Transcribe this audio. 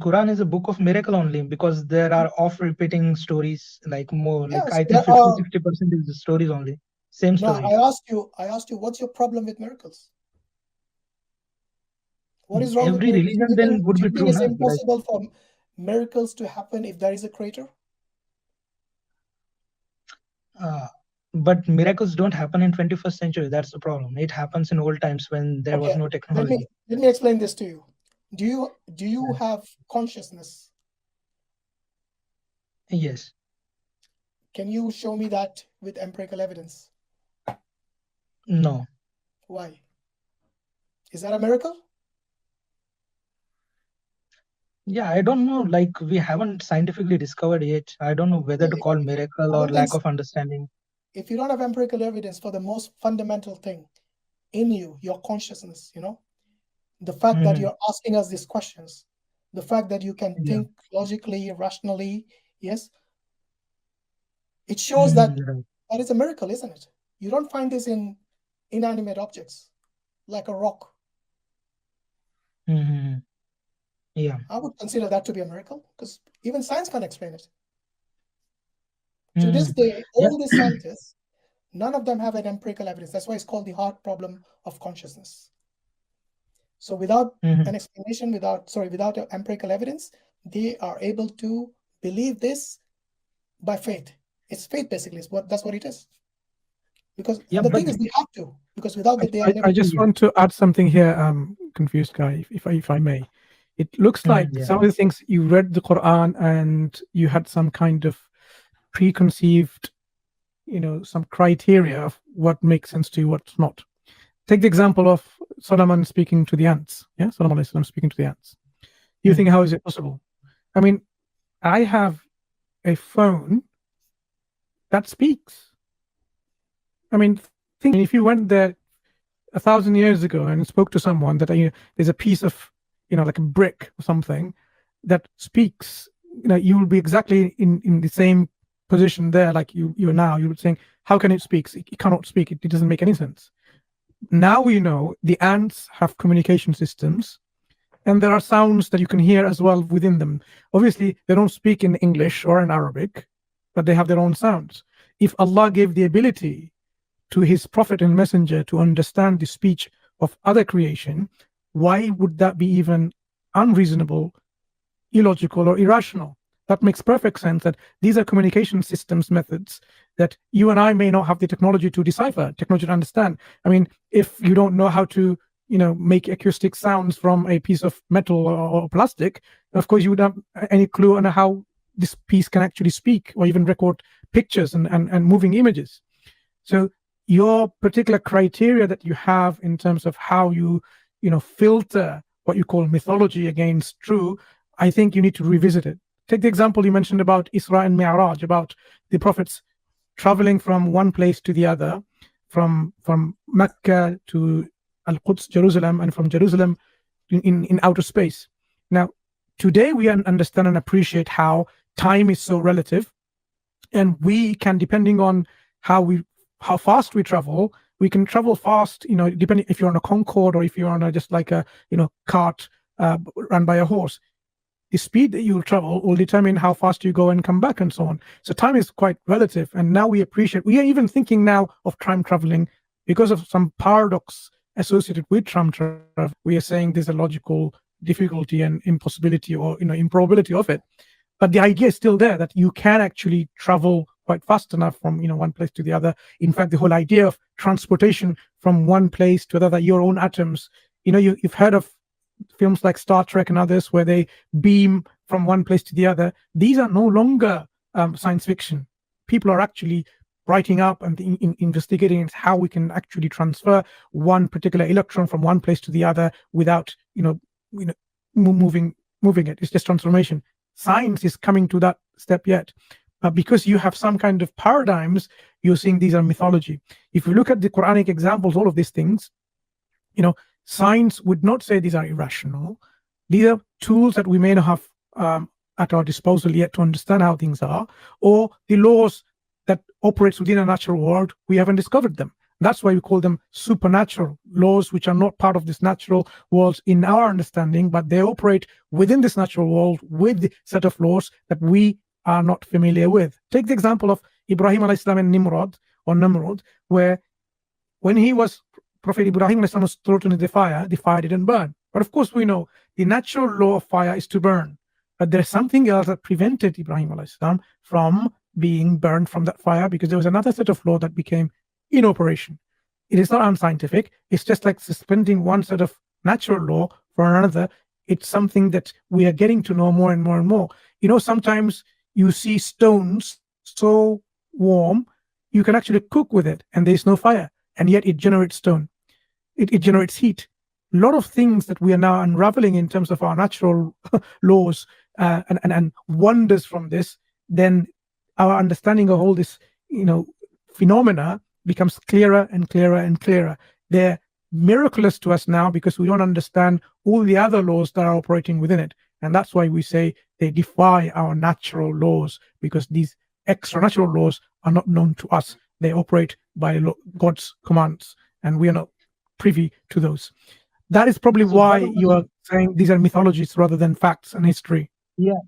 Quran is a book of miracle only because there are off repeating stories, like more, like Yes, I think there 50, are. 60% is the stories only. Same No, stories. I asked you, what's your problem with miracles? What is wrong with Every miracles? religion then would Do be you think true, it's na? Like, impossible for miracles to happen if there is a creator? uh, but miracles don't happen in 21st century. That's the problem. It happens in old times when there was Okay, no technology. let me explain this to you. Do you Yeah. have consciousness? Yes. Can you show me that with empirical evidence? No. Why? Is that a miracle? Yeah, I don't know. Like, we haven't scientifically discovered yet. I don't know whether to call miracle I or don't think lack so. of understanding. If you don't have empirical evidence for the most fundamental thing in you, your consciousness, the fact that Hmm. you're asking us these questions, the fact that you can Yeah. think logically, rationally, yes, it shows Hmm. that Right. that is a miracle, isn't it? You don't find this in inanimate objects like a rock. Hmm. Yeah. I would consider that to be a miracle because even science can't explain it. To Hmm. this day, Yeah. all the scientists, none of them have an empirical evidence. That's why it's called the hard problem of consciousness. So without Hmm. an explanation, without empirical evidence, they are able to believe this by faith. It's faith basically. That's what it is. Because Yeah. and the But thing is they have to, because without that they are I never. just yeah. want to add something here, confused guy, if I may. It looks like Yeah. some of the things you read the Quran and you had some kind of preconceived, some criteria of what makes sense to you, what's not. Take the example of Solomon speaking to the ants. Yeah, Solomon is speaking to the ants. You Hmm. think, how is it possible? I mean, I have a phone that speaks. I mean, think if you went there 1,000 years ago and spoke to someone that there's a piece of like a brick or something that speaks, you will be exactly in the same position there like you are now. You would saying, how can it speak? It cannot speak. It doesn't make any sense. Now we know the ants have communication systems, and there are sounds that you can hear as well within them. Obviously, they don't speak in English or in Arabic, but they have their own sounds. If Allah gave the ability to his prophet and messenger to understand the speech of other creation, why would that be even unreasonable, illogical, or irrational? That makes perfect sense that these are communication systems methods that you and I may not have the technology to decipher, technology to understand. I mean, if you don't know how to, make acoustic sounds from a piece of metal or plastic, of course you would have any clue on how this piece can actually speak or even record pictures and moving images. So your particular criteria that you have in terms of how you filter what you call mythology against true, I think you need to revisit it. Take the example you mentioned about Isra and Mi'raj, about the prophets traveling from one place to the other, from Mecca to Al-Quds, Jerusalem, and from Jerusalem in outer space. Now, today we understand and appreciate how time is so relative, and we can, depending on how fast we travel, we can travel fast, depending if you're on a Concorde or if you're on just like a cart run by a horse. The speed that you'll travel will determine how fast you go and come back and so on. So time is quite relative, and now we are even thinking now of time traveling because of some paradox associated with time travel. We are saying there's a logical difficulty and impossibility or improbability of it, but the idea is still there that you can actually travel quite fast enough from one place to the other. In fact, the whole idea of transportation from one place to another, your own atoms, you've heard of films like Star Trek and others where they beam from one place to the other. These are no longer science fiction. People are actually writing up and investigating how we can actually transfer one particular electron from one place to the other without moving it. It's just transformation. Science is coming to that step yet. Because you have some kind of paradigms, you're saying these are mythology. If you look at the Quranic examples, all of these things, science would not say these are irrational. These are tools that we may not have at our disposal yet to understand how things are, or the laws that operates within a natural world, we haven't discovered them. That's why we call them supernatural laws, which are not part of this natural world in our understanding, but they operate within this natural world with the set of laws that we are not familiar with. Take the example of Ibrahim alayhi salam and Nimrod, where when he was Prophet Ibrahim alayhi salam was thrown into the fire didn't burn. But of course, we know the natural law of fire is to burn. But there's something else that prevented Ibrahim alayhi salam from being burned from that fire, because there was another set of law that became in operation. It is not unscientific. It's just like suspending one set of natural law for another. It's something that we are getting to know more and more and more. You know, sometimes you see stones so warm, you can actually cook with it and there's no fire, and yet it generates stone. It generates heat. A lot of things that we are now unraveling in terms of our natural laws and wonders from this, then our understanding of all this, phenomena becomes clearer and clearer and clearer. They're miraculous to us now because we don't understand all the other laws that are operating within it. And that's why we say they defy our natural laws, because these extra natural laws are not known to us. They operate by God's commands, and we are not privy to those. That is probably why you are saying these are mythologies rather than facts and history. Yeah.